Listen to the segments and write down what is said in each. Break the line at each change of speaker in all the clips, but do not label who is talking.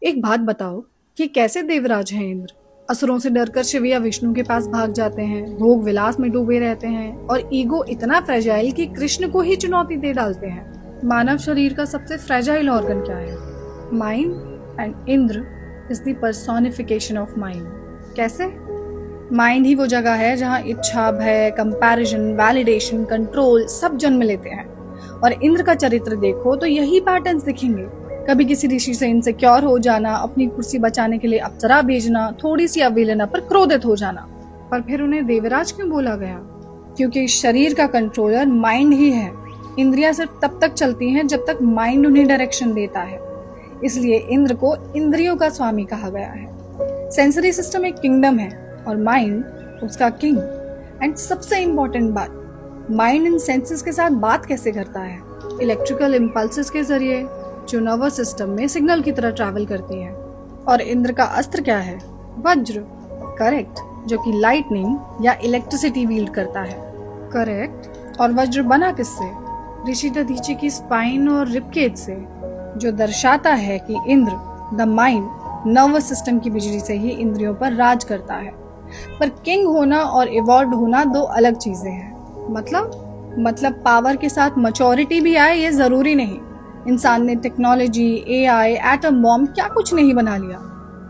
एक बात बताओ कि कैसे देवराज हैं इंद्र। असुरों से डरकर शिव या विष्णु के पास भाग जाते हैं, भोग विलास में डूबे रहते हैं और ईगो इतना फ्रेजाइल कि कृष्ण को ही चुनौती दे डालते हैं। मानव शरीर का सबसे फ्रेजाइल ऑर्गन क्या है? Mind. And Indra is the personification of mind. कैसे? माइंड ही वो जगह है जहाँ इच्छा, भय, कंपैरिजन, वैलिडेशन, कंट्रोल सब जन्म लेते हैं। और इंद्र का चरित्र देखो तो यही पैटर्न्स दिखेंगे। कभी किसी ऋषि से इनसिक्योर हो जाना, अपनी कुर्सी बचाने के लिए अप्सरा भेजना, थोड़ी सी अवहेलना पर क्रोधित हो जाना। पर फिर उन्हें देवराज क्यों बोला गया? क्योंकि शरीर का कंट्रोलर माइंड ही है। इंद्रियां सिर्फ तब तक चलती हैं जब तक माइंड उन्हें डायरेक्शन देता है। इसलिए इंद्र को इंद्रियों का स्वामी कहा गया है। सेंसरी सिस्टम एक किंगडम है और माइंड उसका किंग। एंड सबसे इम्पोर्टेंट बात, माइंड इन सेंसेस के साथ बात कैसे करता है? इलेक्ट्रिकल इम्पल्सेस के जरिए, जो नर्वस सिस्टम में सिग्नल की तरह ट्रैवल करती है। और इंद्र का अस्त्र क्या है? वज्र। करेक्ट, जो कि लाइटनिंग या इलेक्ट्रिसिटी वील्ड करता है। करेक्ट। और वज्र बना किससे? ऋषि दधीचि की स्पाइन और रिबकेज से, जो दर्शाता है कि Indra the mind nervous system की बिजली से ही इंद्रियों पर राज करता है। पर किंग होना और इवॉल्व होना दो अलग चीजें हैं। मतलब पावर के साथ मैच्योरिटी भी आए ये जरूरी नहीं। इंसान ने टेक्नोलॉजी, एआई, एटम बॉम्ब क्या कुछ नहीं बना लिया,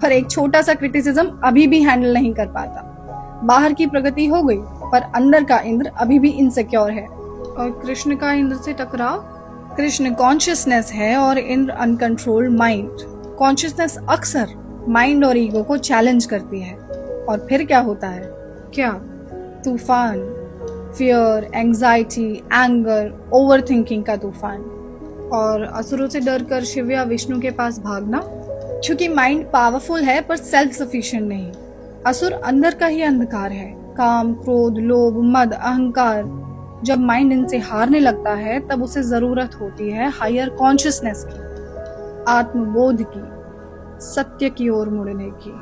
पर एक छोटा सा क्रिटिसिज्म अभी भी हैंडल नहीं कर पाता। बाहर की प्रगति हो गई पर अंदर का इंद्र अभी भी इनसिक्योर है। और कृष्ण का इंद्र से टकराव? कृष्ण कॉन्शियसनेस है और इंद्र अनकंट्रोल्ड माइंड। कॉन्शियसनेस अक्सर माइंड और ईगो को चैलेंज करती है। और फिर क्या होता है? क्या? तूफान, फियर, एंजाइटी, एंगर, ओवरथिंकिंग का तूफान। और असुरों से डरकर शिव या विष्णु के पास भागना, क्योंकि माइंड पावरफुल है पर सेल्फ सफिशिएंट नहीं। असुर अंदर का ही अंधकार है, काम, क्रोध, लोभ, मद, अहंकार। जब माइंड इनसे हारने लगता है तब उसे जरूरत होती है हायर कॉन्शियसनेस की, आत्मबोध की, सत्य की ओर मुड़ने की।